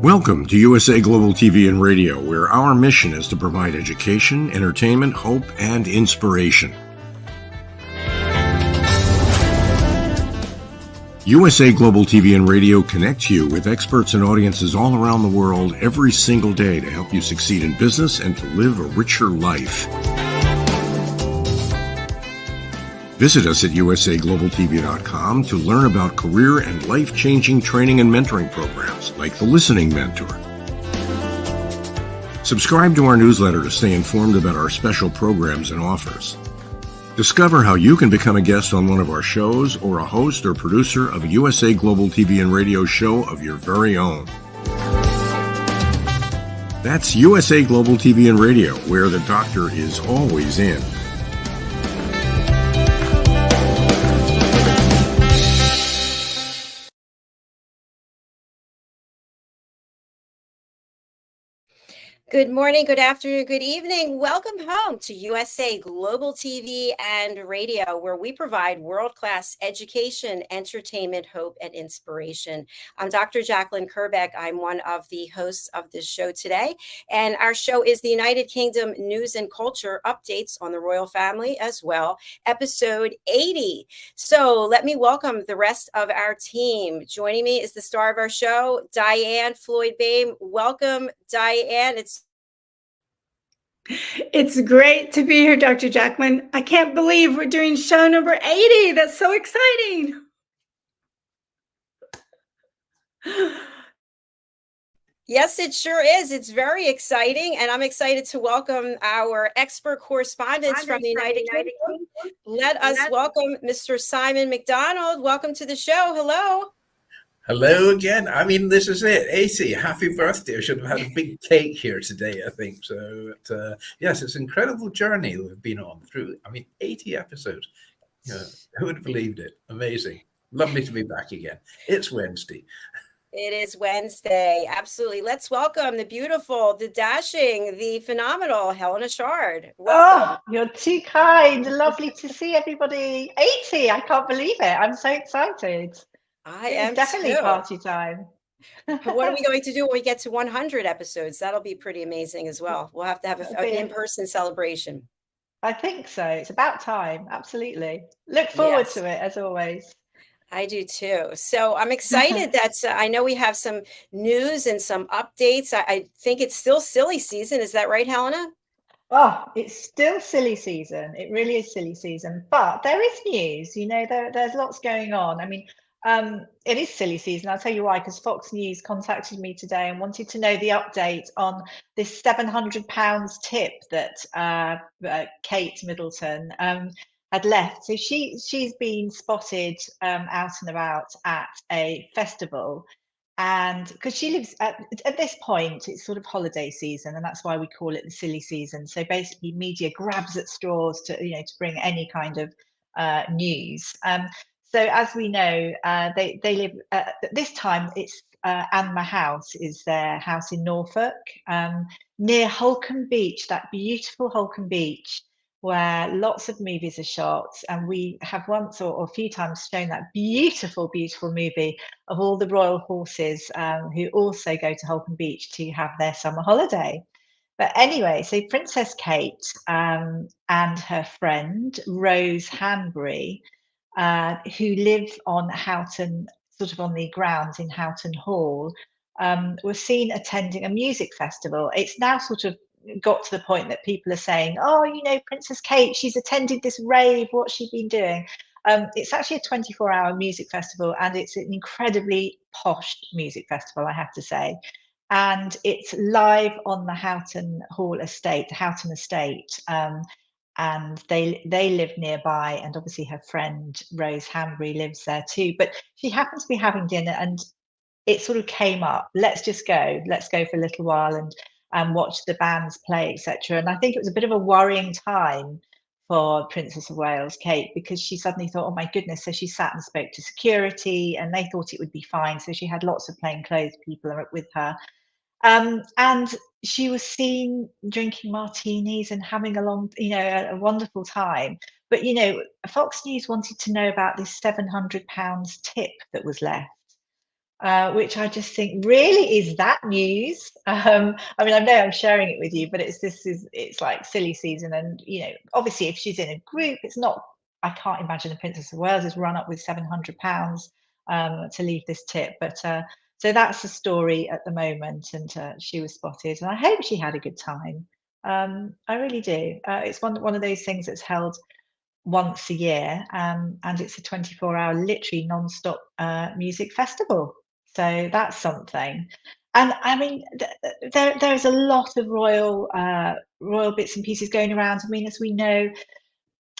Welcome to USA Global TV and Radio, where our mission is to provide education, entertainment, hope, and inspiration. USA Global TV and Radio connects you with experts and audiences all around the world every single day to help you succeed in business and to live a richer life. Visit us at usaglobaltv.com to learn about career and life-changing training and mentoring programs like the Listening Mentor. Subscribe to our newsletter to stay informed about our special programs and offers. Discover how you can become a guest on one of our shows or a host or producer of a USA Global TV and Radio show of your very own. That's USA Global TV and Radio, where the doctor is always in. Good morning, good afternoon, good evening. Welcome home to USA Global TV and Radio, where we provide world-class education, entertainment, hope, and inspiration. I'm Dr. JACALYN KERBECK. I'm one of the hosts of this show today. And our show is the United Kingdom News and Culture Updates on the Royal Family as well, episode 80. So let me welcome the rest of our team. Joining me is the star of our show, DIANN FLOYD BOEHM. Welcome, DIANN. It's great to be here, Dr. JACALYN. I can't believe we're doing show number 80. That's so exciting. Yes, it sure is. It's very exciting. And I'm excited to welcome our expert correspondents from the United Kingdom. Let us welcome Mr. Simon MacDonald. Welcome to the show. Hello. Hello again. I mean, this is it. 80. Happy birthday. I should have had a big cake here today, I think. So, yes, it's an incredible journey that we've been on through. 80 episodes. Who would have believed it? Amazing. Lovely to be back again. It's Wednesday. It is Wednesday. Absolutely. Let's welcome the beautiful, the dashing, the phenomenal HELENA CHARD. Welcome. Oh, you're too kind. Lovely to see everybody. 80. I can't believe it. I'm so excited. I am definitely too. Party time. What are we going to do when we get to 100 episodes? That'll be pretty amazing as well. We'll have to have an in-person celebration. I think so. It's about time. Absolutely. Look forward to it, as always. I do too. So I'm excited that I know we have some news and some updates. I think it's still silly season. Is that right, Helena? Oh, it's still silly season. It really is silly season. But there is news. There's lots going on. It is silly season. I'll tell you why, because Fox News contacted me today and wanted to know the update on this £700 tip that Kate Middleton had left. So she's been spotted out and about at a festival, and because she lives at this point, it's sort of holiday season, and that's why we call it the silly season. So basically, media grabs at straws to bring any kind of news. So as we know, they live at this time. It's Anma House is their house in Norfolk, near Holcombe Beach, that beautiful Holcombe Beach, where lots of movies are shot. And we have once or a few times shown that beautiful, beautiful movie of all the royal horses who also go to Holcombe Beach to have their summer holiday. But anyway, so Princess Kate and her friend Rose Hanbury, who live on Houghton, sort of on the grounds in Houghton Hall, were seen attending a music festival. It's now sort of got to the point that people are saying, oh, Princess Kate, she's attended this rave, what's she been doing? It's actually a 24-hour music festival, and it's an incredibly posh music festival, I have to say. And it's live on the Houghton Hall estate, Houghton estate. And they live nearby, and obviously her friend Rose Hanbury lives there too. But she happened to be having dinner, and it sort of came up. Let's go for a little while and watch the bands play, etc. And I think it was a bit of a worrying time for Princess of Wales, Kate, because she suddenly thought, oh my goodness. So she sat and spoke to security, and they thought it would be fine. So she had lots of plainclothes people with her. And she was seen drinking martinis and having a wonderful time. But, Fox News wanted to know about this £700 tip that was left. which I just think, really, is that news? I mean, I know I'm sharing it with you, but it's like silly season, and obviously, if she's in a group, it's not. I can't imagine the Princess of Wales has run up with £700 to leave this tip, but so that's the story at the moment, and she was spotted, and I hope she had a good time. I really do. It's one of those things that's held once a year, and it's a 24-hour, literally non-stop music festival. So that's something. And I mean, there's a lot of royal bits and pieces going around. I mean, as we know,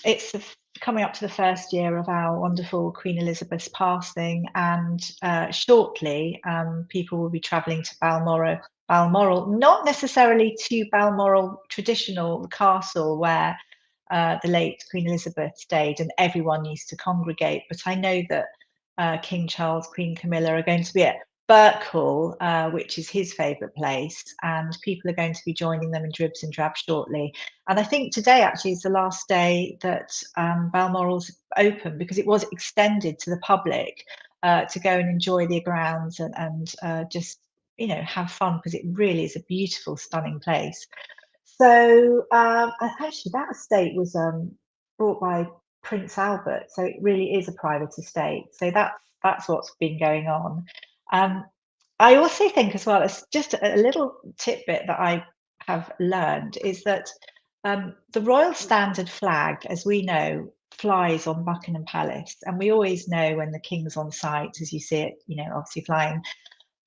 it's coming up to the first year of our wonderful Queen Elizabeth's passing, and shortly people will be travelling to Balmoral, not necessarily to Balmoral traditional castle where the late Queen Elizabeth stayed and everyone used to congregate, but I know that King Charles, Queen Camilla are going to be at Birkhall, which is his favourite place, and people are going to be joining them in dribs and drabs shortly. And I think today actually is the last day that Balmoral's open, because it was extended to the public to go and enjoy the grounds and just have fun, because it really is a beautiful, stunning place. So actually that estate was bought by Prince Albert, so it really is a private estate. So that's what's been going on. I also think as well, it's just a little tidbit that I have learned, is that the Royal Standard flag, as we know, flies on Buckingham Palace, and we always know when the King's on site, as you see it, obviously flying.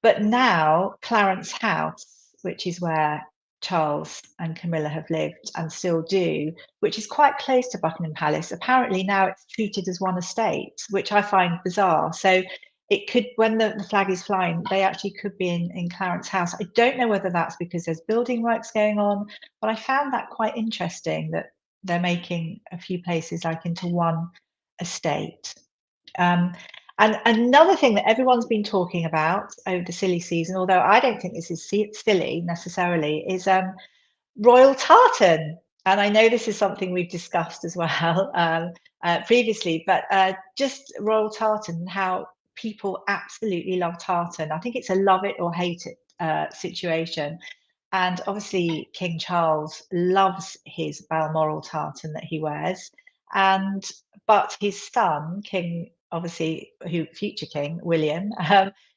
But now Clarence House, which is where Charles and Camilla have lived and still do, which is quite close to Buckingham Palace, apparently now it's treated as one estate, which I find bizarre. So it could, when the flag is flying, they actually could be in Clarence House. I don't know whether that's because there's building works going on, but I found that quite interesting, that they're making a few places like into one estate. And another thing that everyone's been talking about over the silly season, although I don't think this is silly necessarily, is royal tartan. And I know this is something we've discussed as well previously, but just royal tartan and how people absolutely love tartan. I think it's a love it or hate it situation. And obviously King Charles loves his Balmoral tartan that he wears. But his son, future King William,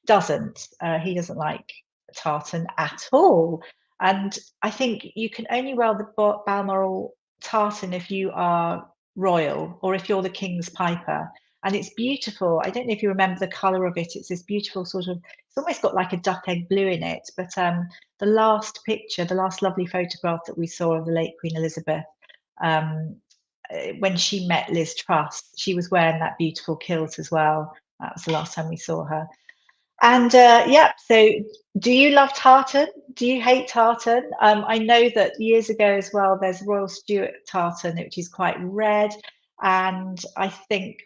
doesn't. He doesn't like tartan at all. And I think you can only wear the Balmoral tartan if you are royal, or if you're the King's piper. And it's beautiful. I don't know if you remember the colour of it. It's this beautiful sort of, it's almost got like a duck egg blue in it. But the last picture, the last lovely photograph that we saw of the late Queen Elizabeth, when she met Liz Truss, she was wearing that beautiful kilt as well. That was the last time we saw her. And so do you love tartan? Do you hate tartan? I know that years ago as well, there's Royal Stuart tartan, which is quite red, and I think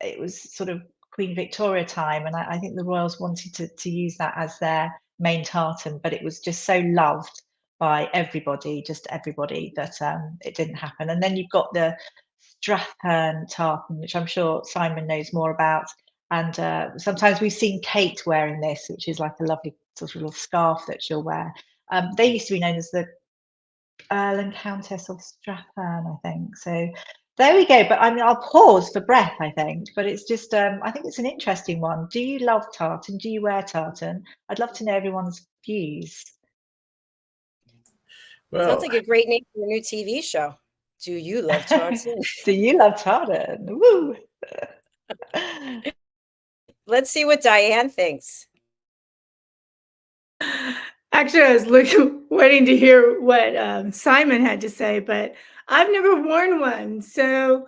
it was sort of Queen Victoria time, and I think the royals wanted to use that as their main tartan, but it was just so loved by everybody, that it didn't happen. And then you've got the Strathern tartan, which I'm sure Simon knows more about. And sometimes we've seen Kate wearing this, which is like a lovely sort of little scarf that she'll wear. They used to be known as the Earl and Countess of Strathern, I think. So there we go. But I mean, I'll pause for breath, I think. But it's just, I think it's an interesting one. Do you love tartan? Do you wear tartan? I'd love to know everyone's views. Well, sounds like a great name for a new TV show. Do you love tartan? Do you love tartan? Woo! Let's see what Diane thinks. Actually, I was waiting to hear what Simon had to say, but I've never worn one. So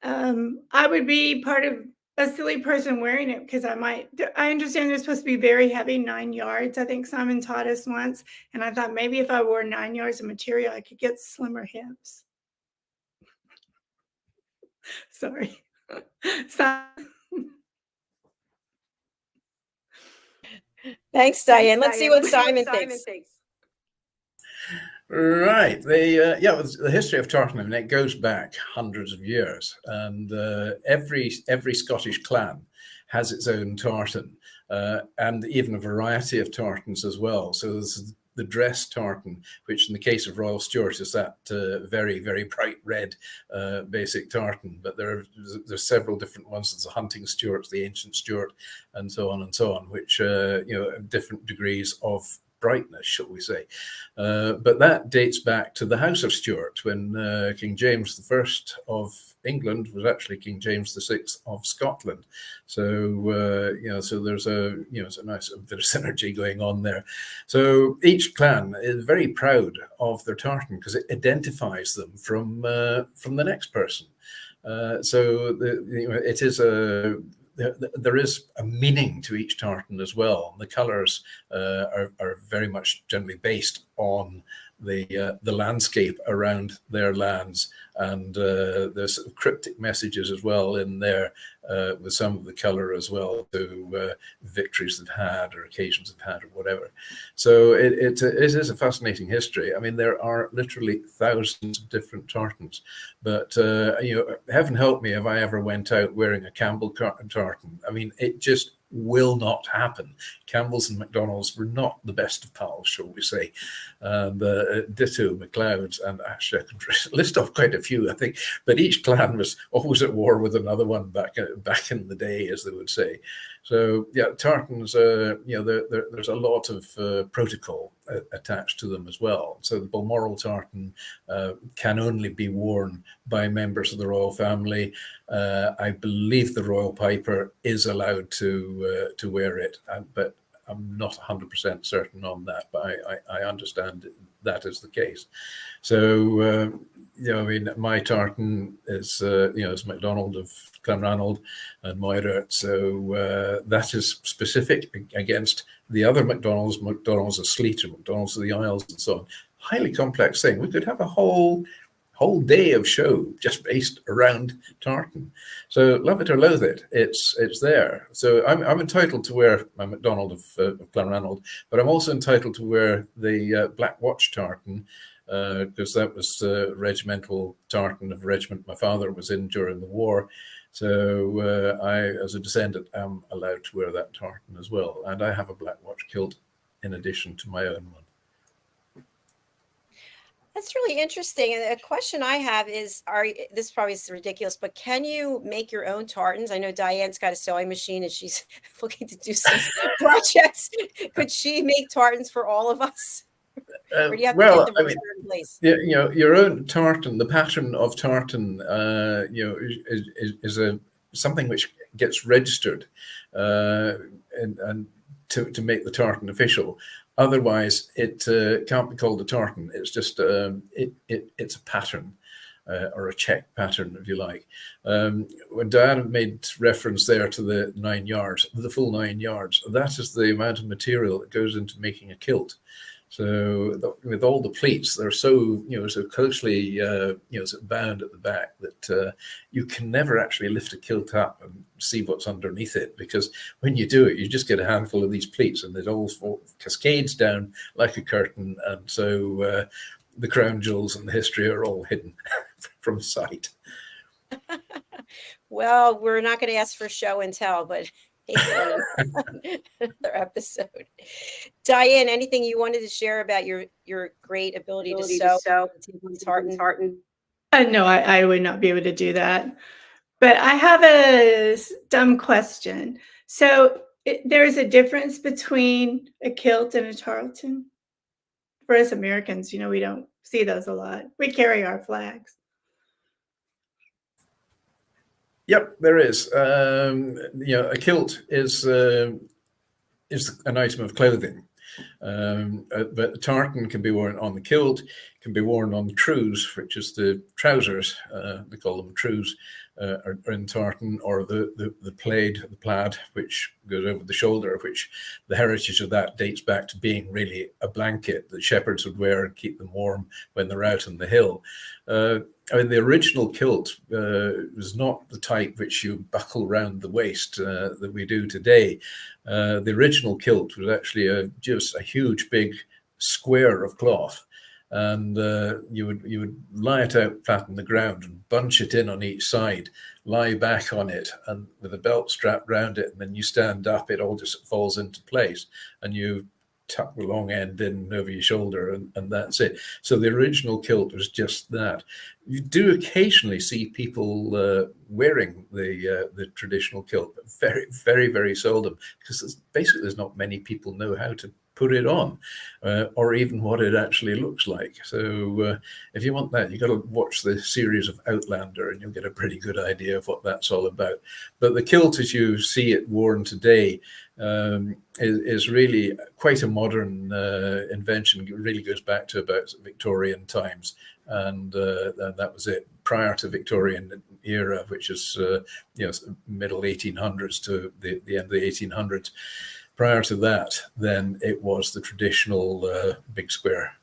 I would be part of a silly person wearing it, because I understand they're supposed to be very heavy, 9 yards. I think Simon taught us once. And I thought maybe if I wore 9 yards of material, I could get slimmer hips. Sorry. Thanks, Diane. Let's see what Simon thinks. Right. The history of tartan, I mean, it goes back hundreds of years, and every Scottish clan has its own tartan. and even a variety of tartans as well. So there's the dress tartan, which in the case of Royal Stuart is that very, very bright red basic tartan. But there's several different ones. There's the hunting Stuart, the ancient Stuart, and so on, which have different degrees of brightness, shall we say. But that dates back to the House of Stuart, when King James I of England was actually King James VI of Scotland. So so there's it's a nice bit of synergy going on there. So each clan is very proud of their tartan because it identifies them from the next person. It is there is a meaning to each tartan as well. The colours are very much generally based on the landscape around their lands, and there's sort of cryptic messages as well in there with some of the colour as well to victories they've had or occasions they've had or whatever. So it is a fascinating history. I mean, there are literally thousands of different tartans, but heaven help me if I ever went out wearing a Campbell tartan. I mean, it just will not happen. Campbell's and McDonald's were not the best of pals, shall we say, and ditto McLeod's, and actually I could list off quite a few, I think, but each clan was always at war with another one back in the day, as they would say. So yeah, tartans, there's a lot of protocol attached to them as well. So the Balmoral tartan can only be worn by members of the royal family. I believe the royal piper is allowed to wear it, but I'm not 100% certain on that, but I understand that is the case. So, I mean, my tartan is, is MacDonald of Clanranald and Moira. So that is specific against the other MacDonalds, MacDonald's of Sleat, and MacDonald's of the Isles, and so on. Highly complex thing. We could have a whole day of show just based around tartan. So love it or loathe it, it's there. So I'm entitled to wear my MacDonald of Clanranald, but I'm also entitled to wear the Black Watch tartan, because that was the regimental tartan of a regiment my father was in during the war. So I, as a descendant, am allowed to wear that tartan as well. And I have a Black Watch kilt in addition to my own one. That's really interesting. And a question I have is, this probably is ridiculous, but can you make your own tartans? I know Diane's got a sewing machine and she's looking to do some projects. Could she make tartans for all of us? Or do you have to get them in certain place? Your own tartan, the pattern of tartan, is something which gets registered and to make the tartan official. Otherwise, it can't be called a tartan. It's just it's a pattern or a check pattern, if you like. When Diann made reference there to the 9 yards, the full 9 yards, that is the amount of material that goes into making a kilt. So with all the pleats, they're so so closely bound at the back that you can never actually lift a kilt up and see what's underneath it, because when you do it, you just get a handful of these pleats and it all cascades down like a curtain, and so the crown jewels and the history are all hidden from sight. Well, we're not going to ask for show and tell, but another episode. Diann, anything you wanted to share about your great ability to sew tartan? No, I would not be able to do that. But I have a dumb question. So there is a difference between a kilt and a tartan? For us Americans, we don't see those a lot. We carry our flags. Yep, there is. A kilt is an item of clothing, but a tartan can be worn on the kilt, can be worn on the trews, which is the trousers. They call them trews, are in tartan, or the plaid, which goes over the shoulder, which the heritage of that dates back to being really a blanket that shepherds would wear and keep them warm when they're out on the hill. The original kilt was not the type which you buckle round the waist that we do today. The original kilt was actually just a huge, big square of cloth, and you would lie it out flat on the ground and bunch it in on each side, lie back on it, and with a belt strapped round it, and then you stand up, it all just falls into place, and you tuck the long end in over your shoulder, and that's it. So the original kilt was just that. You do occasionally see people wearing the traditional kilt, but very, very, very seldom, because there's not many people know how to put it on, or even what it actually looks like. So if you want that, you've got to watch the series of Outlander, and you'll get a pretty good idea of what that's all about. But the kilt, as you see it worn today, is really quite a modern invention. It really goes back to about Victorian times, and that was it. Prior to Victorian era, which is middle 1800s to the end of the 1800s. Prior to that, then it was the traditional big square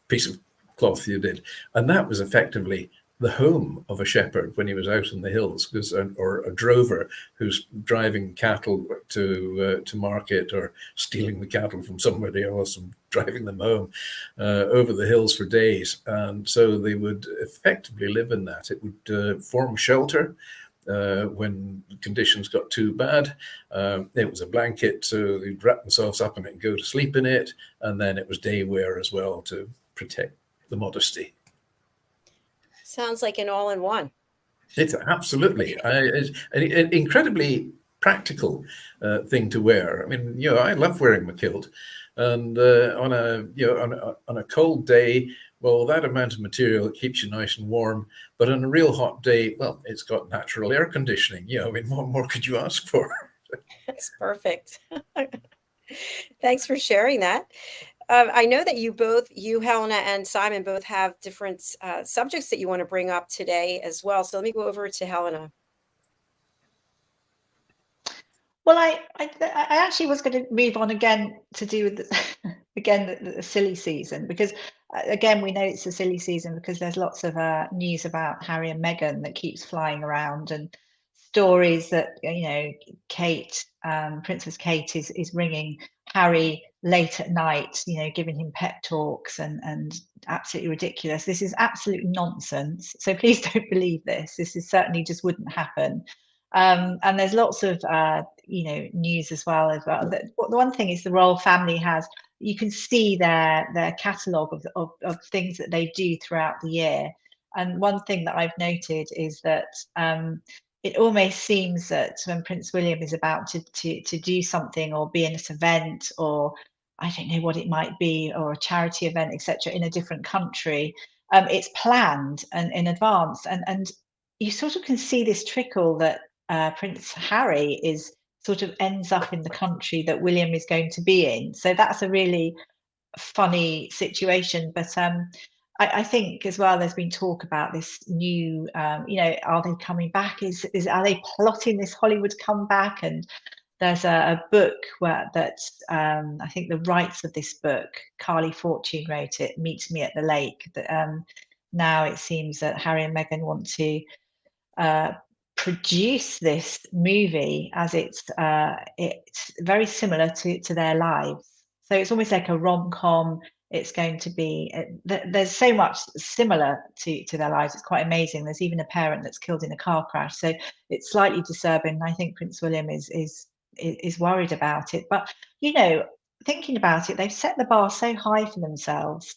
piece of cloth you did, and that was effectively the home of a shepherd when he was out in the hills, or a drover who's driving cattle to market, or stealing the cattle from somebody else and driving them home over the hills for days. And so they would effectively live in that. It would form shelter when conditions got too bad. It was a blanket, so they'd wrap themselves up in it and go to sleep in it. And then it was day wear as well to protect the modesty. Sounds like an all-in-one. It's absolutely it's an incredibly practical thing to wear. I mean, I love wearing my kilt, and on a cold day, well, that amount of material, it keeps you nice and warm. But on a real hot day, well, it's got natural air conditioning. I mean, what more could you ask for? That's perfect. Thanks for sharing that. I know that you, Helena, and Simon both have different subjects that you want to bring up today as well. So let me go over to Helena. Well, I actually was going to move on again to do with the silly season, because again, we know it's a silly season because there's lots of news about Harry and Meghan that keeps flying around, and stories that Kate, Princess Kate, is ringing Harry late at night, giving him pep talks, and absolutely ridiculous. This is absolute nonsense. So please don't believe this. This is certainly just wouldn't happen. And there's lots of news as well. The one thing is the royal family has, you can see their catalogue of things that they do throughout the year. And one thing that I've noted is that it almost seems that when Prince William is about to do something, or be in this event, or I don't know what it might be, or a charity event, etc., in a different country, it's planned and in advance, and you sort of can see this trickle that Prince Harry ends up in the country that William is going to be in. So that's a really funny situation. But I think as well, there's been talk about this new, are they coming back? Are they plotting this Hollywood comeback? And there's a book that I think the rights of this book, Carly Fortune wrote it, Meet Me at the Lake. That now it seems that Harry and Meghan want to produce this movie, as it's very similar to their lives. So it's almost like a rom-com. It's going to be, there's so much similar to their lives. It's quite amazing. There's even a parent that's killed in a car crash. So it's slightly disturbing. I think Prince William is worried about it. But, thinking about it, they've set the bar so high for themselves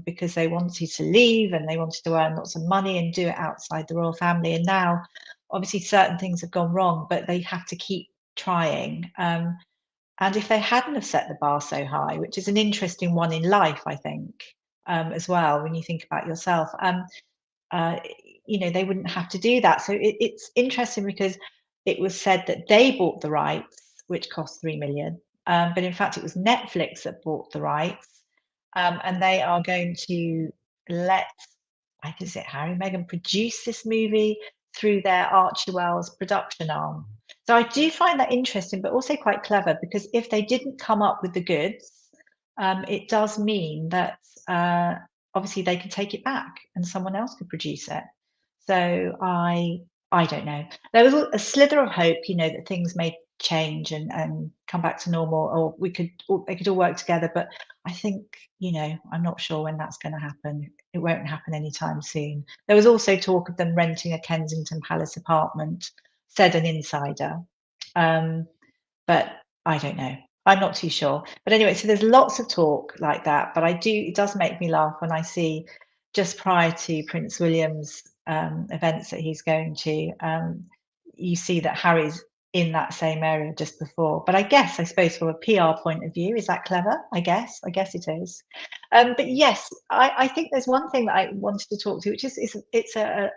because they wanted to leave and they wanted to earn lots of money and do it outside the royal family. And now, obviously, certain things have gone wrong, but they have to keep trying. And if they hadn't have set the bar so high, which is an interesting one in life, I think, as well, when you think about yourself, they wouldn't have to do that. So it's interesting because it was said that they bought the rights, which cost $3 million. But in fact, it was Netflix that bought the rights. And they are going to let, Harry and Meghan produce this movie through their Archie Wells production arm. So I do find that interesting, but also quite clever, because if they didn't come up with the goods, it does mean that obviously they can take it back and someone else could produce it. So I don't know. There was a slither of hope, that things may change and come back to normal, or they could all work together. But I think, I'm not sure when that's going to happen. It won't happen anytime soon. There was also talk of them renting a Kensington Palace apartment, said an insider. But I don't know. I'm not too sure. But anyway, so there's lots of talk like that. But it does make me laugh when I see, just prior to Prince William's events that he's going to, you see that Harry's in that same area just before. But I suppose from a PR point of view, is that clever? I guess it is. But yes, I think there's one thing that I wanted to talk to, which is it's a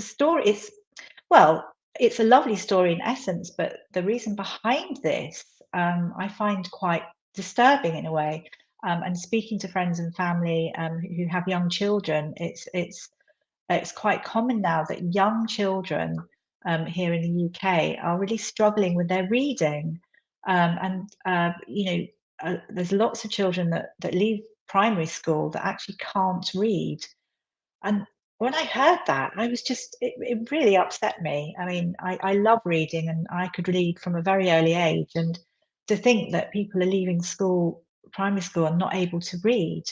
story. It's a lovely story in essence, but the reason behind this, I find quite disturbing in a way. And speaking to friends and family who have young children, it's quite common now that young children here in the UK are really struggling with their reading. There's lots of children that leave primary school that actually can't read. And when I heard that, I was it really upset me. I mean, I love reading, and I could read from a very early age. And to think that people are leaving primary school, and not able to read.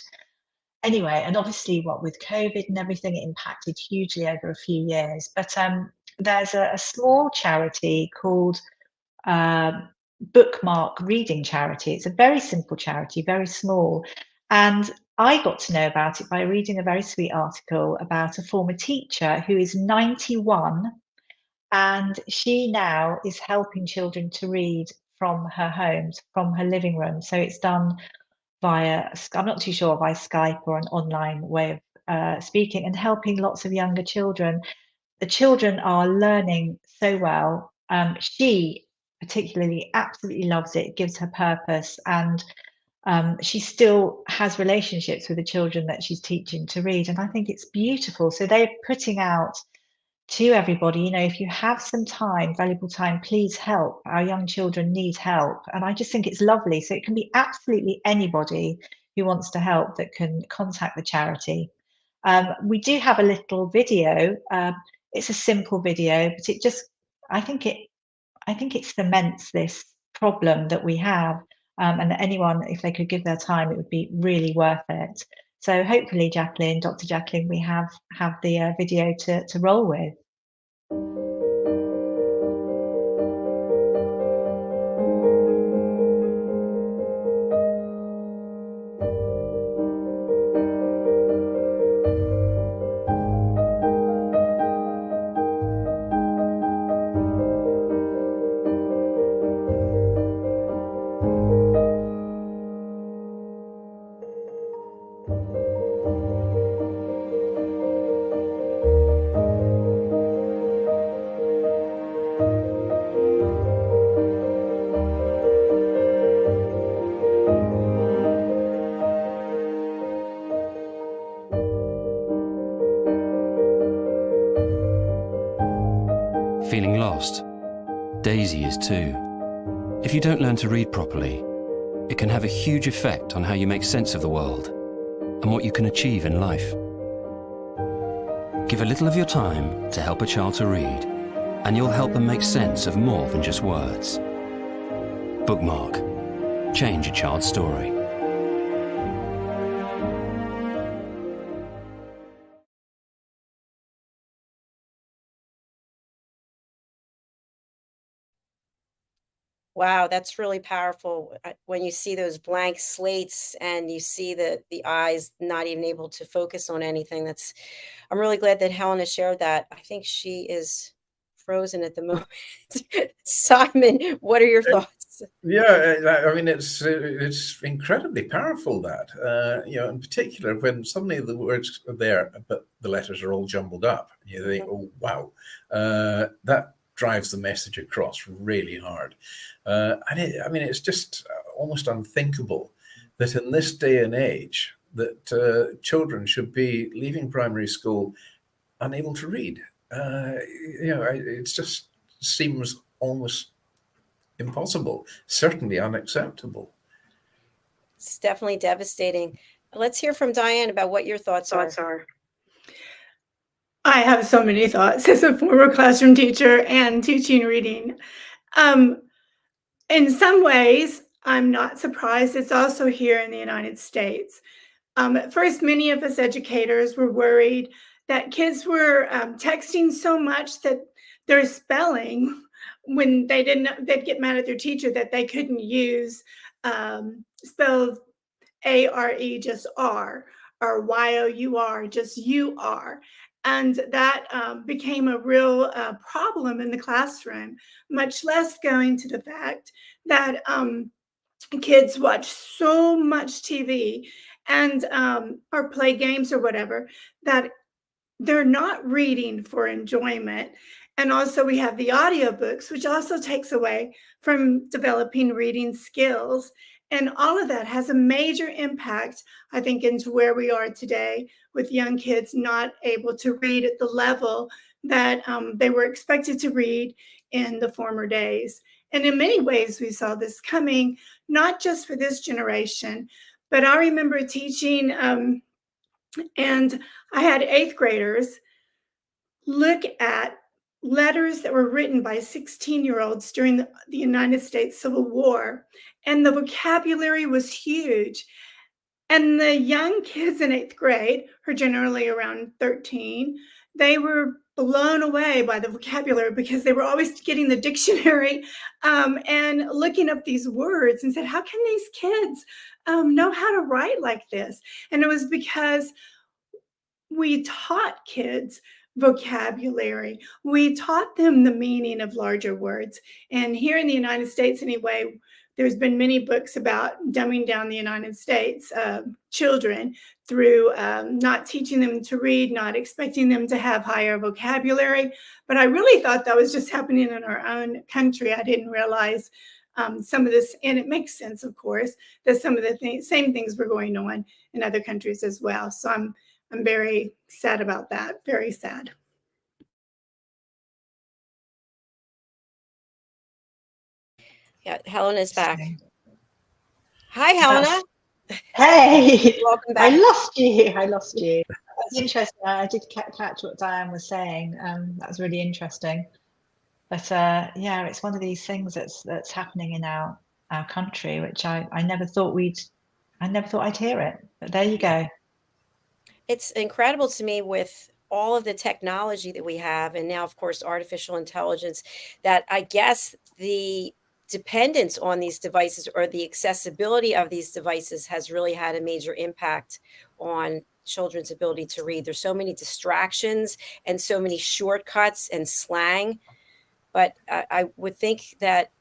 Anyway, and obviously what with COVID and everything, it impacted hugely over a few years. But there's a small charity called Bookmark Reading Charity. It's a very simple charity, very small. And I got to know about it by reading a very sweet article about a former teacher who is 91, and she now is helping children to read from her home, from her living room. So it's done via, I'm not too sure, via Skype or an online way of speaking, and helping lots of younger children. The children are learning so well. She particularly absolutely loves it. It gives her purpose, and she still has relationships with the children that she's teaching to read, and I think it's beautiful. So they're putting out to everybody, if you have some time, valuable time, please help. Our young children need help, and I just think it's lovely. So it can be absolutely anybody who wants to help that can contact the charity. We do have a little video. It's a simple video, but I think it cements this problem that we have. And that anyone, if they could give their time, it would be really worth it. So hopefully, JACALYN, Dr. JACALYN, we have the video to roll with. Feeling lost? Daisy is too. If you don't learn to read properly, it can have a huge effect on how you make sense of the world and what you can achieve in life. Give a little of your time to help a child to read, and you'll help them make sense of more than just words. Bookmark. Change a child's story. Wow, that's really powerful. When you see those blank slates and you see the eyes not even able to focus on anything, I'm really glad that Helena shared that. I think she is frozen at the moment. Simon, what are your thoughts? Yeah, I mean, it's incredibly powerful that, in particular when suddenly the words are there, but the letters are all jumbled up. You think, oh, wow, that drives the message across really hard. It's just almost unthinkable that in this day and age that children should be leaving primary school unable to read. It just seems almost impossible, certainly unacceptable. It's definitely devastating. Let's hear from Dianne about what your thoughts are. I have so many thoughts as a former classroom teacher and teaching reading. in some ways, I'm not surprised. It's also here in the United States. At first, many of us educators were worried that kids were texting so much that their spelling, when they didn't, they'd get mad at their teacher that they couldn't use spell ARE just R, or YOUR just UR. And that became a real problem in the classroom, much less going to the fact that kids watch so much TV and or play games or whatever, that they're not reading for enjoyment. And also we have the audiobooks, which also takes away from developing reading skills. And all of that has a major impact, I think, into where we are today with young kids not able to read at the level that they were expected to read in the former days. And in many ways, we saw this coming, not just for this generation, but I remember teaching, and I had 8th graders look at letters that were written by 16-year-olds during the United States Civil War, and the vocabulary was huge. And the young kids in 8th grade, who are generally around 13, they were blown away by the vocabulary because they were always getting the dictionary and looking up these words and said, how can these kids know how to write like this? And it was because we taught kids vocabulary. We taught them the meaning of larger words. And here in the United States, anyway, there's been many books about dumbing down the United States children through not teaching them to read, not expecting them to have higher vocabulary. But I really thought that was just happening in our own country. I didn't realize some of this, and it makes sense, of course, that some of the same things were going on in other countries as well. So I'm very sad about that, very sad. Yeah, Helena's back. Hi, Helena. Hey, Welcome back. I lost you. That's interesting. I did catch what Dianne was saying. That was really interesting. But yeah, it's one of these things that's happening in our country, which I never thought I'd hear it. But there you go. It's incredible to me with all of the technology that we have, and now, of course, artificial intelligence, that I guess the dependence on these devices or the accessibility of these devices has really had a major impact on children's ability to read. There's so many distractions and so many shortcuts and slang. But I would think that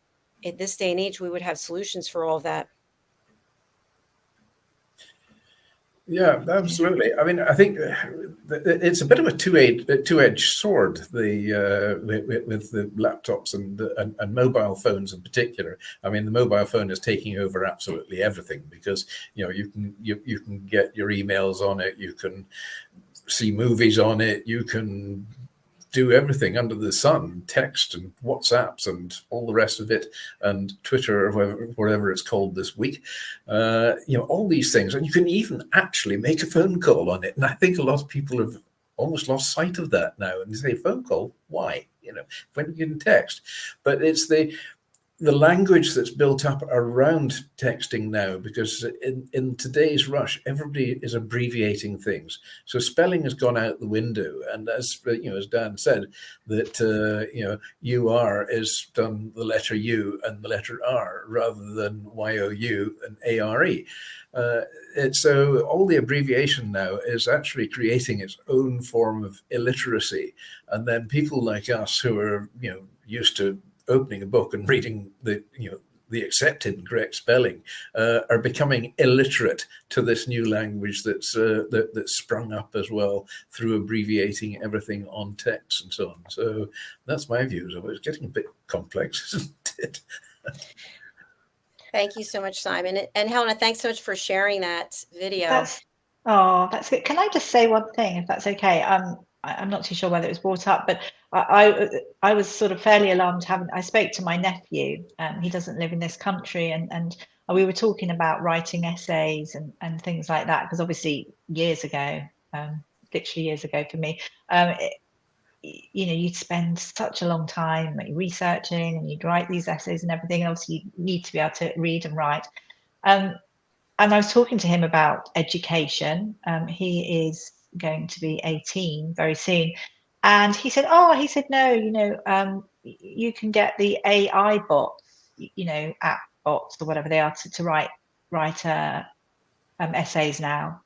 in this day and age, we would have solutions for all of that. Yeah, absolutely. I mean, I think it's a bit of a two-edged sword, with the laptops and mobile phones in particular. I mean, the mobile phone is taking over absolutely everything because you can get your emails on it, you can see movies on it, you can do everything under the sun, text and WhatsApps and all the rest of it, and Twitter or whatever it's called this week. All these things, and you can even actually make a phone call on it. And I think a lot of people have almost lost sight of that now. And they say, phone call, why? When you can text. But it's the language that's built up around texting now, because in today's rush, everybody is abbreviating things. So spelling has gone out the window. And as Dan said, that UR is done the letter U and the letter R rather than YOU and ARE. So all the abbreviation now is actually creating its own form of illiteracy. And then people like us who are used to opening a book and reading the accepted and correct spelling are becoming illiterate to this new language that's sprung up as well through abbreviating everything on text and so on. So that's my views of it. It's getting a bit complex, isn't it? Thank you so much, Simon. And Helena, thanks so much for sharing that video. That's good. Can I just say one thing, if that's okay? I'm not too sure whether it was brought up, but I was sort of fairly alarmed. I spoke to my nephew. He doesn't live in this country, and we were talking about writing essays and things like that, because obviously years ago, literally years ago for me, you know, you'd spend such a long time researching, and you'd write these essays and everything. And obviously, you need to be able to read and write. And I was talking to him about education. He is going to be 18 very soon. And he said, no, you know, you can get the AI bots, you know, app bots or whatever they are to write essays now.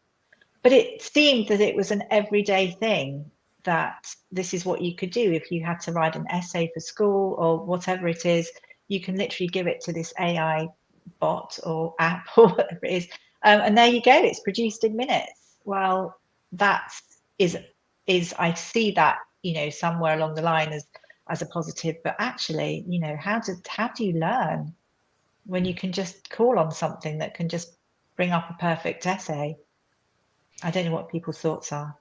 But it seemed that it was an everyday thing, that this is what you could do if you had to write an essay for school or whatever it is. You can literally give it to this AI bot or app or whatever it is, and there you go, it's produced in minutes. Well, that is I see that, you know, somewhere along the line as a positive, but actually, you know, how do you learn when you can just call on something that can just bring up a perfect essay? I don't know what people's thoughts are.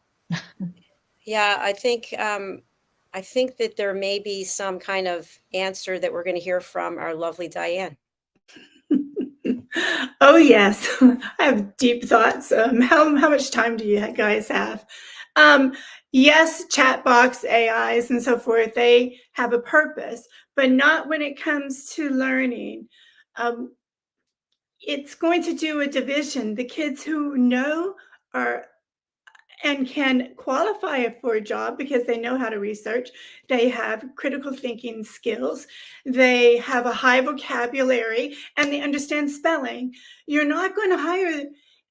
Yeah, I think that there may be some kind of answer that we're going to hear from our lovely Diann. Oh, yes. I have deep thoughts. How much time do you guys have? Yes, chat box AIs and so forth, they have a purpose, but not when it comes to learning. It's going to do a division. The kids who know and can qualify for a job because they know how to research, they have critical thinking skills, they have a high vocabulary, and they understand spelling. You're not going to hire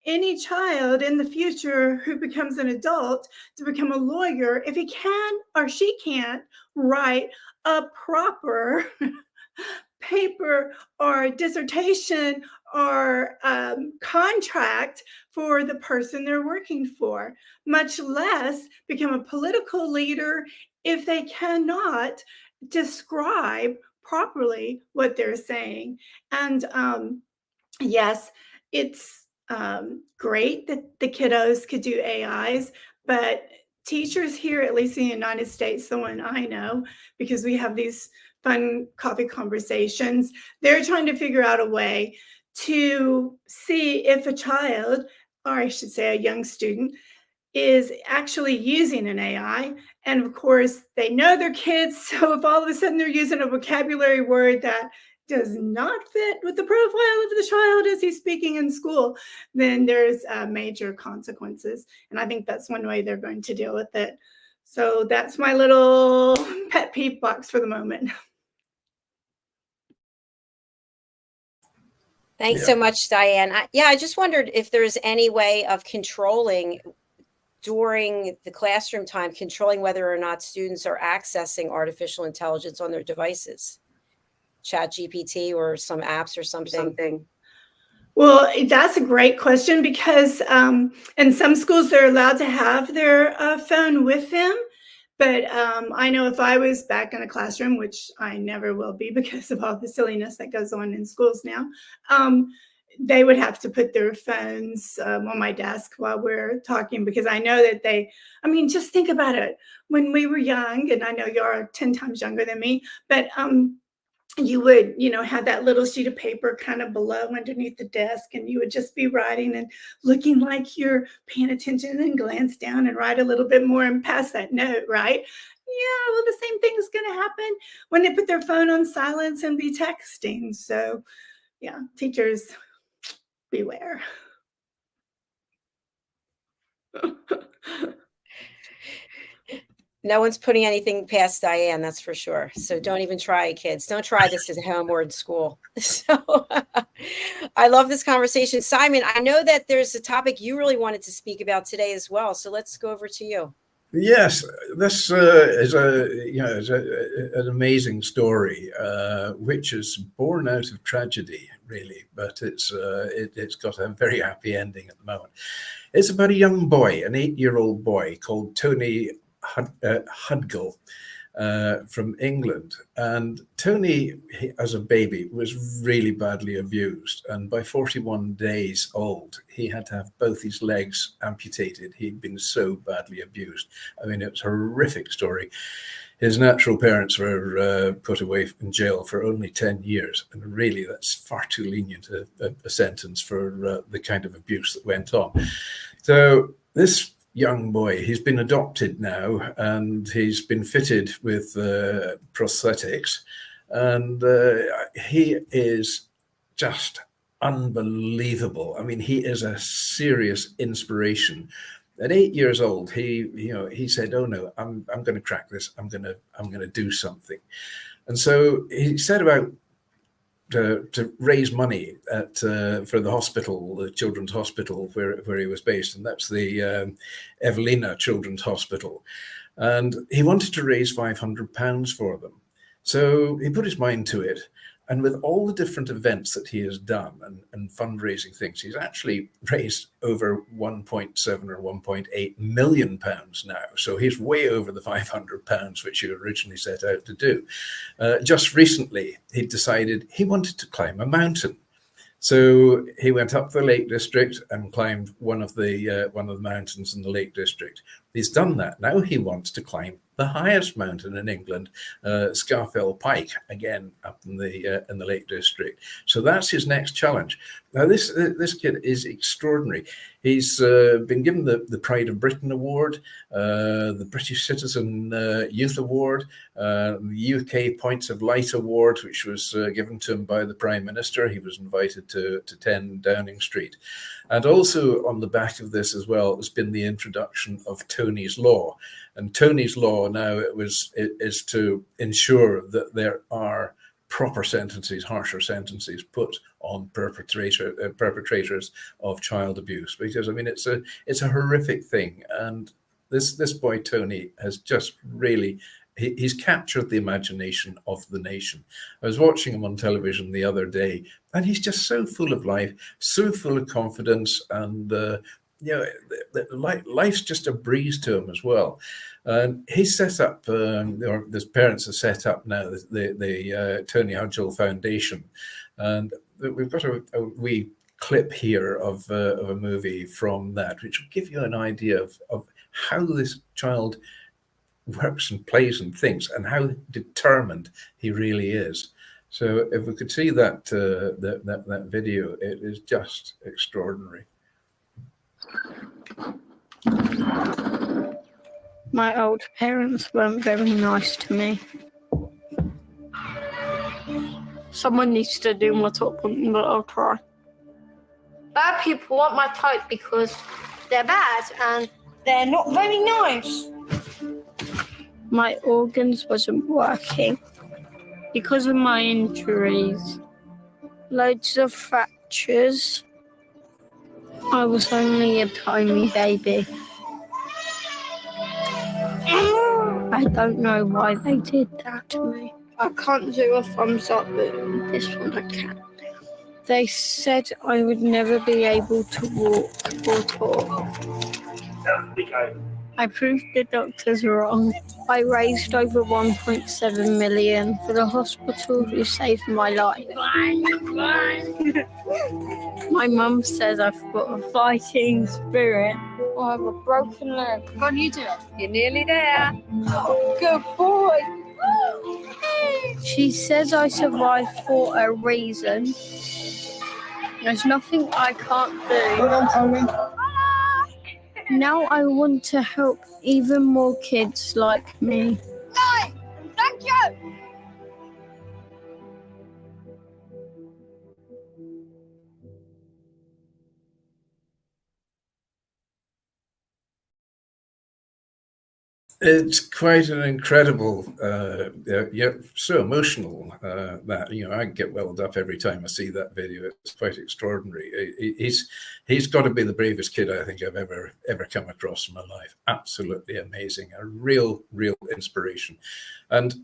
any child in the future who becomes an adult to become a lawyer if he can or she can't write a proper paper or dissertation or contract for the person they're working for, much less become a political leader if they cannot describe properly what they're saying. And yes, it's great that the kiddos could do AIs, but teachers here, at least in the United States, the one I know, because we have these fun coffee conversations, they're trying to figure out a way to see if a child, or I should say a young student, is actually using an AI. And of course, they know they're kids. So if all of a sudden they're using a vocabulary word that does not fit with the profile of the child as he's speaking in school, then there's major consequences. And I think that's one way they're going to deal with it. So that's my little pet peeve box for the moment. Thanks so much, Diann. I just wondered if there's any way of controlling during the classroom time, controlling whether or not students are accessing artificial intelligence on their devices, ChatGPT or some apps or something. Well, that's a great question, because in some schools they're allowed to have their phone with them. But I know if I was back in a classroom, which I never will be because of all the silliness that goes on in schools now, they would have to put their phones on my desk while we're talking, because I know that just think about it. When we were young, and I know you're 10 times younger than me, but you would, have that little sheet of paper kind of below underneath the desk, and you would just be writing and looking like you're paying attention, and glance down and write a little bit more and pass that note, right? Yeah, well, the same thing is going to happen when they put their phone on silence and be texting. So, yeah, teachers, beware. No one's putting anything past Diann, that's for sure. So don't even try it, kids. Don't try this at home or in school. So I love this conversation. Simon, I know that there's a topic you really wanted to speak about today as well. So let's go over to you. Yes, this is an amazing story, which is born out of tragedy, really, but it's got a very happy ending at the moment. It's about a young boy, an 8-year-old boy called Tony Hudgall from England. And Tony, as a baby, was really badly abused. And by 41 days old, he had to have both his legs amputated. He'd been so badly abused. I mean, it was a horrific story. His natural parents were put away in jail for only 10 years. And really, that's far too lenient a sentence for the kind of abuse that went on. So this young boy. He's been adopted now, and he's been fitted with prosthetics, and he is just unbelievable. I mean, he is a serious inspiration. At 8 years old, he said, "Oh no, I'm going to crack this. I'm going to do something." And so he set about to raise money for the hospital, the children's hospital where he was based, and that's the HELENA Children's Hospital. And he wanted to raise £500 for them. So he put his mind to it. And with all the different events that he has done and fundraising things, he's actually raised over 1.7 or 1.8 million pounds now. So he's way over the £500 which he originally set out to do. Just recently, he decided he wanted to climb a mountain. So he went up the Lake District and climbed one of the mountains in the Lake District. He's done that. Now he wants to climb the highest mountain in England, Scafell Pike, again up in the Lake District. So that's his next challenge. Now this kid is extraordinary. He's been given the Pride of Britain Award, the British Citizen Youth Award, the UK Points of Light Award, which was given to him by the Prime Minister. He was invited to 10 Downing Street. And also on the back of this as well has been the introduction of Tony's Law. And Tony's Law now is to ensure that there are proper sentences, harsher sentences put on perpetrators of child abuse, because I mean it's a horrific thing. And this boy Tony has just really he's captured the imagination of the nation. I was watching him on television the other day, and he's just so full of life, so full of confidence, and life's just a breeze to him as well. And he's set up, or his parents have set up now the Tony Hudgell Foundation, and we've got a wee clip here of a movie from that, which will give you an idea of how this child works and plays and thinks, and how determined he really is. So if we could see that video, it is just extraordinary. My old parents weren't very nice to me. Someone needs to do my top one, but I'll try. Bad people aren't my type because they're bad and they're not very nice. My organs wasn't working because of my injuries. Loads of fractures. I was only a tiny baby. I don't know why they did that to me. I can't do a thumbs up, but this one I can. They said I would never be able to walk or talk. I proved the doctors wrong. I raised over 1.7 million for the hospital who saved my life. My mum says I've got a fighting spirit. I have a broken leg. Go on, you do it. You're nearly there. Good boy. She says I survived for a reason. There's nothing I can't do. Now I want to help even more kids like me. Nice. Thank you. It's quite an incredible, so emotional that, I get welled up every time I see that video. It's quite extraordinary. He's got to be the bravest kid I think I've ever come across in my life. Absolutely amazing, a real inspiration. And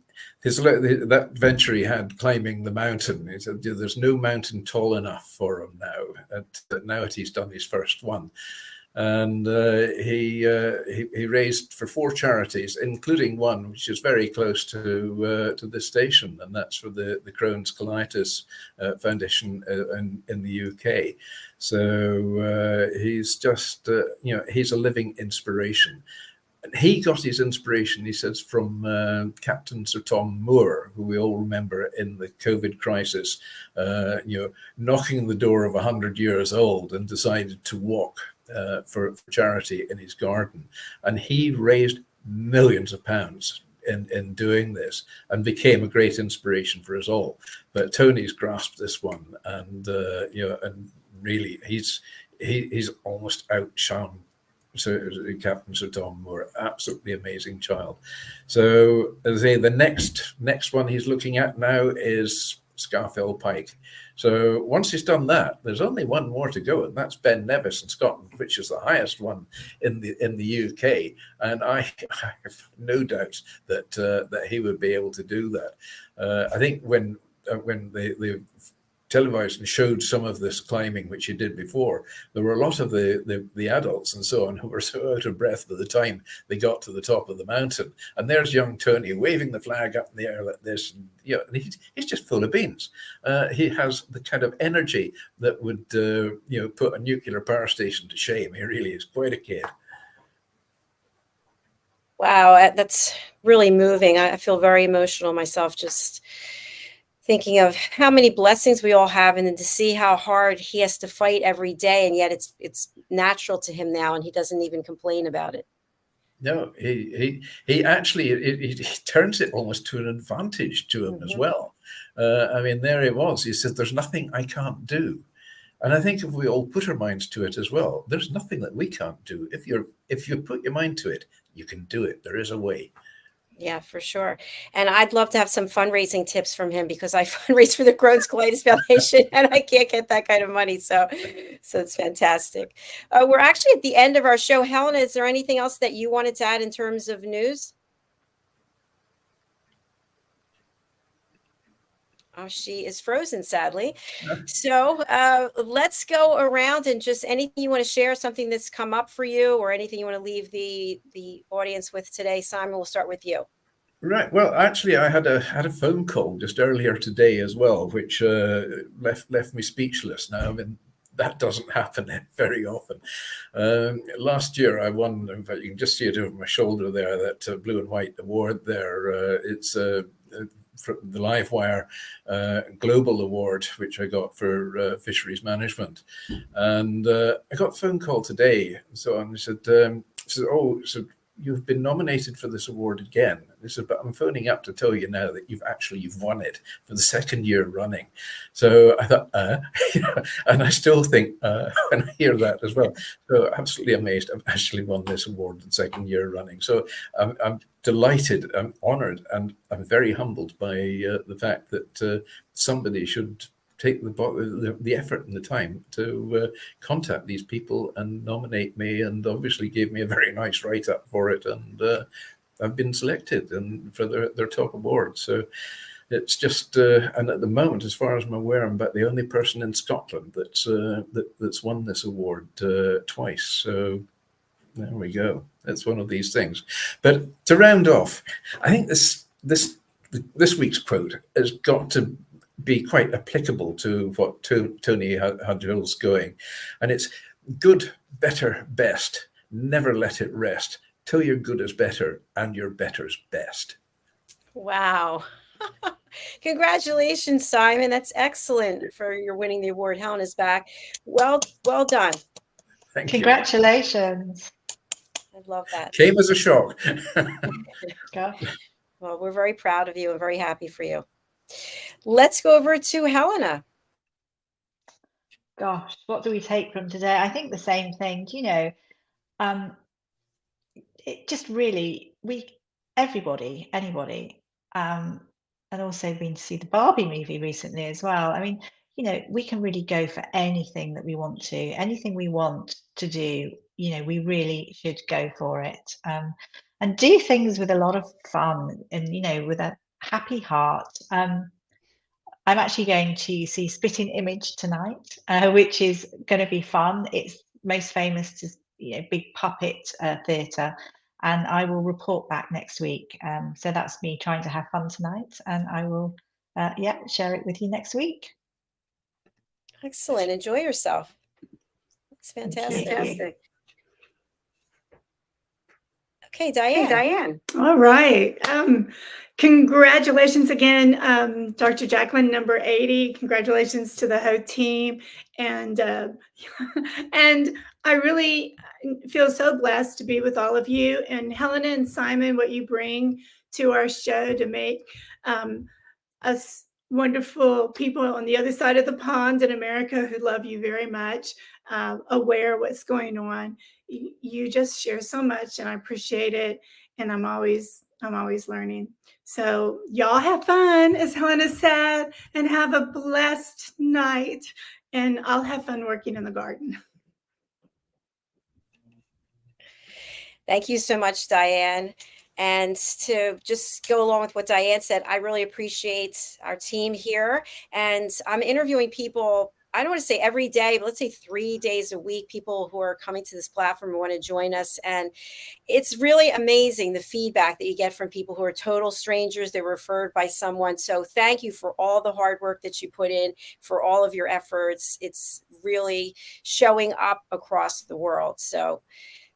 that venture he had climbing the mountain, he said there's no mountain tall enough for him now. Now that he's done his first one. And he raised for 4 charities, including one which is very close to this station, and that's for the Crohn's Colitis Foundation in the UK. So he's just, he's a living inspiration. And he got his inspiration, he says, from Captain Sir Tom Moore, who we all remember in the COVID crisis, knocking on the door of 100 years old and decided to walk for charity in his garden, and he raised millions of pounds in doing this and became a great inspiration for us all. But Tony's grasped this one, and and really he's almost outshone Captain Sir Tom Moore. Absolutely amazing child. So as I say, the next one he's looking at now is Scafell Pike. So once he's done that, there's only one more to go, and that's Ben Nevis in Scotland, which is the highest one in the UK. And I have no doubt that he would be able to do that. I think when they televised and showed some of this climbing, which he did before, there were a lot of the adults and so on who were so out of breath by the time they got to the top of the mountain. And there's young Tony waving the flag up in the air like this, and and he's just full of beans. He has the kind of energy that would put a nuclear power station to shame. He really is quite a kid. Wow, that's really moving. I feel very emotional myself, just thinking of how many blessings we all have, and then to see how hard he has to fight every day, and yet it's natural to him now, and he doesn't even complain about it. No, he actually he turns it almost to an advantage to him as well. I mean, there it was. He said, "There's nothing I can't do," and I think if we all put our minds to it as well, there's nothing that we can't do. If you put your mind to it, you can do it. There is a way. Yeah, for sure. And I'd love to have some fundraising tips from him, because I fundraise for the Crohn's Colitis Foundation and I can't get that kind of money. So it's fantastic. We're actually at the end of our show. Helena, is there anything else that you wanted to add in terms of news? Oh, she is frozen, sadly. So let's go around and just anything you want to share, something that's come up for you, or anything you want to leave the audience with today. Simon, we'll start with you. Right. Well, actually, I had a phone call just earlier today as well, which left me speechless. Now, I mean, that doesn't happen very often. Last year, I won. In fact, you can just see it over my shoulder there. That blue and white award there. It's the Livewire Global Award, which I got for fisheries management. And I got a phone call today. So I said, "Oh, so you've been nominated for this award again." He said, "But I'm phoning up to tell you now that you've won it for the second year running." So I thought, and I still think when I hear that as well. So absolutely amazed. I've actually won this award the second year running. So I'm delighted, I'm honored, and I'm very humbled by the fact that somebody should take the effort and the time to contact these people and nominate me, and obviously gave me a very nice write-up for it, and I've been selected and for their top award. So it's just and at the moment, as far as I'm aware, I'm about the only person in Scotland that's won this award twice. So there we go. That's one of these things. But to round off, I think this week's quote has got to be quite applicable to what Tony Hadjul's going. And it's good, better, best. Never let it rest till your good is better and your better's best. Wow. Congratulations, Simon. That's excellent for your winning the award. Helena's back. Well done. Thank you. Congratulations. I love that. Came as a shock. Well, we're very proud of you and very happy for you. Let's go over to Helena. Gosh, what do we take from today? I think the same thing. It just really, anybody, and also been to see the Barbie movie recently as well. I mean, we can really go for anything that we want to, anything we want to do. We really should go for it, and do things with a lot of fun and with a happy heart. I'm actually going to see Spitting Image tonight, which is going to be fun. It's most famous to big puppet theatre, and I will report back next week. So that's me trying to have fun tonight, and I will share it with you next week. Excellent. Enjoy yourself. It's fantastic. Okay, Okay, Diane. All right. Congratulations again, Dr. JACALYN, number 80. Congratulations to the whole team. And and I really feel so blessed to be with all of you. And Helena and Simon, what you bring to our show to make us wonderful people on the other side of the pond in America who love you very much, aware of what's going on. You just share so much, and I appreciate it. And I'm always learning. So y'all have fun, as Helena said, and have a blessed night. And I'll have fun working in the garden. Thank you so much, Diane. And to just go along with what Diane said, I really appreciate our team here. And I'm interviewing people, I don't want to say every day, but let's say 3 days a week, people who are coming to this platform and want to join us. And it's really amazing the feedback that you get from people who are total strangers. They're referred by someone. So thank you for all the hard work that you put in, for all of your efforts. It's really showing up across the world. So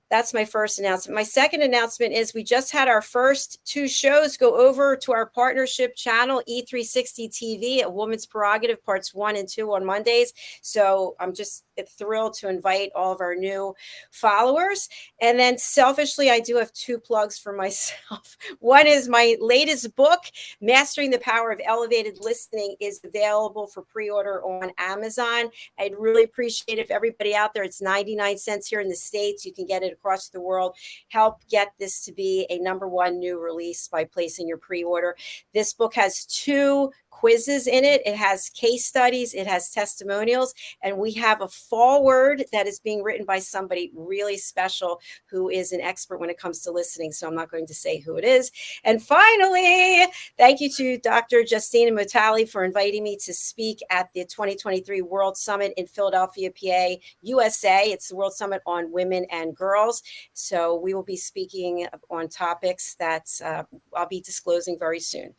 that's my first announcement. My second announcement is we just had our first 2 shows go over to our partnership channel, E360 TV, A Woman's Prerogative, parts 1 and 2 on Mondays. So I'm just thrilled to invite all of our new followers. And then selfishly, I do have 2 plugs for myself. One is my latest book, Mastering the Power of Elevated Listening, is available for pre-order on Amazon. I'd really appreciate if everybody out there, it's 99 cents here in the States. You can get it across the world. Help get this to be a #1 new release by placing your pre-order. This book has 2 quizzes in it. It has case studies, it has testimonials, and we have a foreword that is being written by somebody really special who is an expert when it comes to listening. So I'm not going to say who it is. And finally, thank you to Dr. Justina Mutali for inviting me to speak at the 2023 World Summit in Philadelphia, PA, USA. It's the World Summit on Women and Girls. So we will be speaking on topics that I'll be disclosing very soon.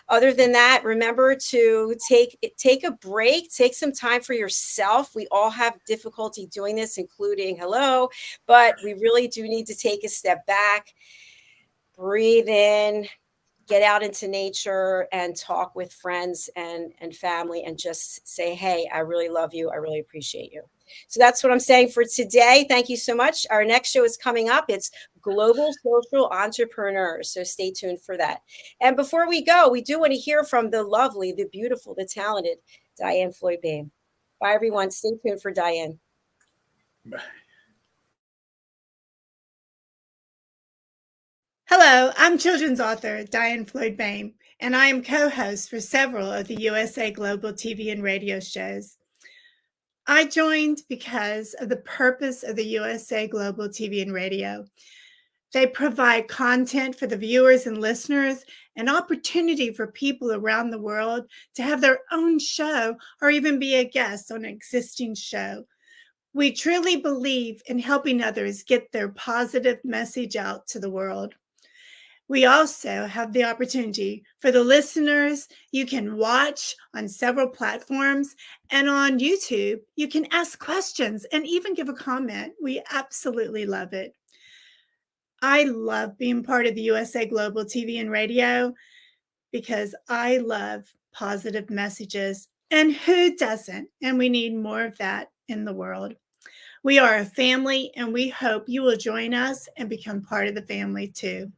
Other than that, remember to take a break, take some time for yourself. We all have difficulty doing this, including but we really do need to take a step back, breathe in, get out into nature and talk with friends and family and just say, hey, I really love you. I really appreciate you. So that's what I'm saying for today. Thank you so much. Our next show is coming up. It's Global Social Entrepreneurs. So stay tuned for that. And before we go, we do want to hear from the lovely, the beautiful, the talented Diann Floyd-Boehm. Bye, everyone. Stay tuned for Diann. Bye. Hello, I'm children's author Diann Floyd-Boehm, and I am co-host for several of the USA Global TV and radio shows. I joined because of the purpose of the USA Global TV and radio. They provide content for the viewers and listeners, an opportunity for people around the world to have their own show or even be a guest on an existing show. We truly believe in helping others get their positive message out to the world. We also have the opportunity for the listeners. You can watch on several platforms, and on YouTube, you can ask questions and even give a comment. We absolutely love it. I love being part of the USA Global TV and radio because I love positive messages, and who doesn't? And we need more of that in the world. We are a family, and we hope you will join us and become part of the family too.